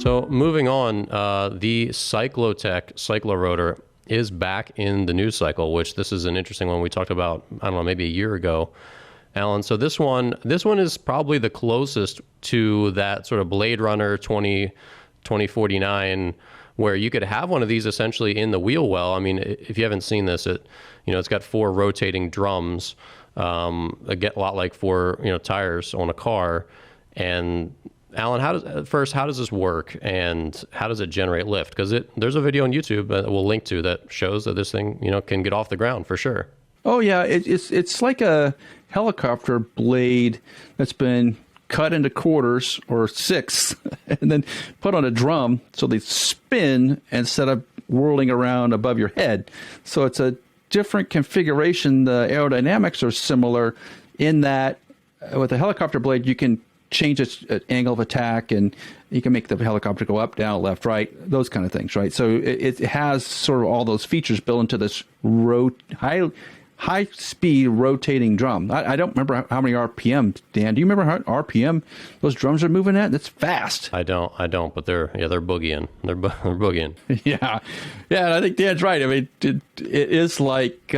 So moving on, the Cyclotech Cyclorotor is back in the news cycle, which this is an interesting one we talked about, I don't know, maybe a year ago, Alan. So this one is probably the closest to that sort of Blade Runner 2049, where you could have one of these essentially in the wheel well. I mean, if you haven't seen this, it's got 4 rotating drums, a lot like 4 tires on a car. And Alan, how does this work, and how does it generate lift? Because there's a video on YouTube that we'll link to that shows that this thing can get off the ground for sure. Oh yeah, it's like a helicopter blade that's been cut into quarters or sixths and then put on a drum so they spin instead of whirling around above your head. So it's a different configuration. The aerodynamics are similar in that with a helicopter blade, you can change its angle of attack, and you can make the helicopter go up, down, left, right, those kind of things, right? So it has sort of all those features built into this high-speed rotating drum. I don't remember how many RPM, Dan. Do you remember how RPM those drums are moving at? That's fast. I don't, but they're boogieing. They're boogieing. Yeah, and I think Dan's right. I mean, it is like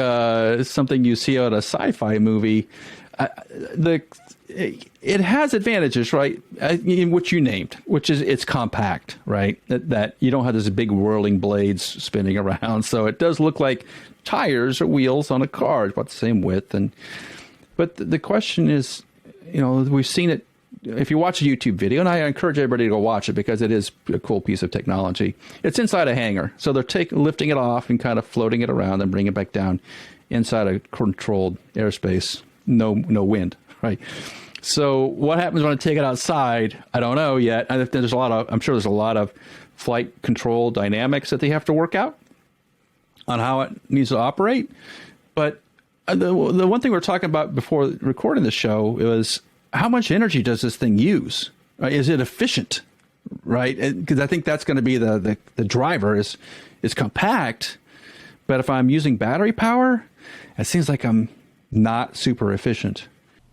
something you see on a sci-fi movie. It has advantages, right? Which you named, which is it's compact, right? That you don't have those big whirling blades spinning around. So it does look like tires or wheels on a car. It's about the same width. But the question is, we've seen it. If you watch a YouTube video, and I encourage everybody to go watch it because it is a cool piece of technology. It's inside a hangar. So they're lifting it off and kind of floating it around and bringing it back down inside a controlled airspace. No wind, right? So what happens when I take it outside? I don't know yet. I'm sure there's a lot of flight control dynamics that they have to work out on how it needs to operate. But the one thing we were talking about before recording the show was how much energy does this thing use? Right? Is it efficient? Right? Because I think that's going to be the driver is compact. But if I'm using battery power, it seems like I'm not super efficient.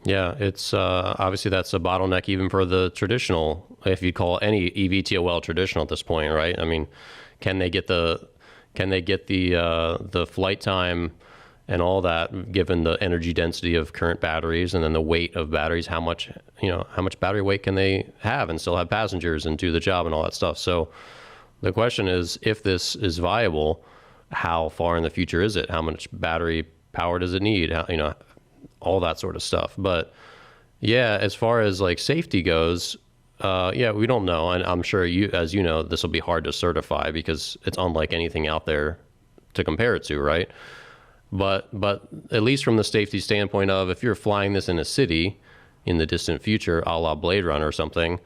Yeah, it's obviously that's a bottleneck even for the traditional, if you call any eVTOL traditional at this point, right? I mean, can they get the flight time and all that, given the energy density of current batteries and then the weight of batteries? How much battery weight can they have and still have passengers and do the job and all that stuff? So the question is, if this is viable, how far in the future is it? How much battery power does it need? All that sort of stuff. But yeah, as far as like safety goes, we don't know. And I'm sure as you know, this will be hard to certify because it's unlike anything out there to compare it to, right? But at least from the safety standpoint of if you're flying this in a city in the distant future, a la Blade Runner or something,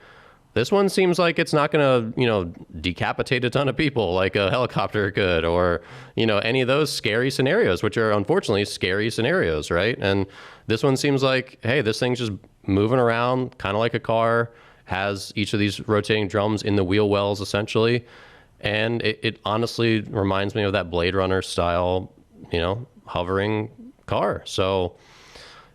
this one seems like it's not going to, decapitate a ton of people like a helicopter could, or, any of those scary scenarios, which are unfortunately scary scenarios, right? And this one seems like, hey, this thing's just moving around kind of like a car, has each of these rotating drums in the wheel wells, essentially. And it honestly reminds me of that Blade Runner style, hovering car. So,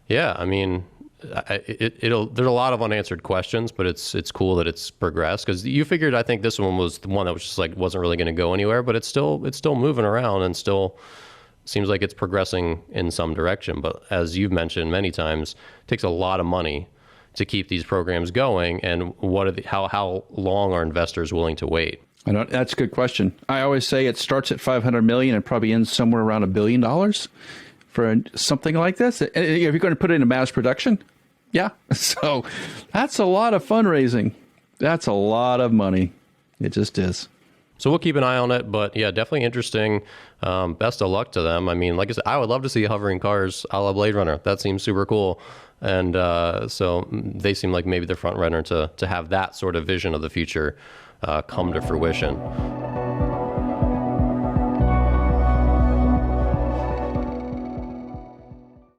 yeah, I mean, there's a lot of unanswered questions, but it's cool that it's progressed, because you figured, I think this one was the one that was just like wasn't really going to go anywhere, but it's still moving around and still seems like it's progressing in some direction. But as you've mentioned many times, it takes a lot of money to keep these programs going, and how long are investors willing to wait? That's a good question. I always say it starts at $500 million and probably ends somewhere around $1 billion for something like this. If you're going to put it into mass production, yeah. So that's a lot of fundraising. That's a lot of money. It just is. So we'll keep an eye on it, but yeah, definitely interesting. Best of luck to them. I mean, like I said, I would love to see hovering cars a la Blade Runner. That seems super cool. And so they seem like maybe the front runner to have that sort of vision of the future come to fruition.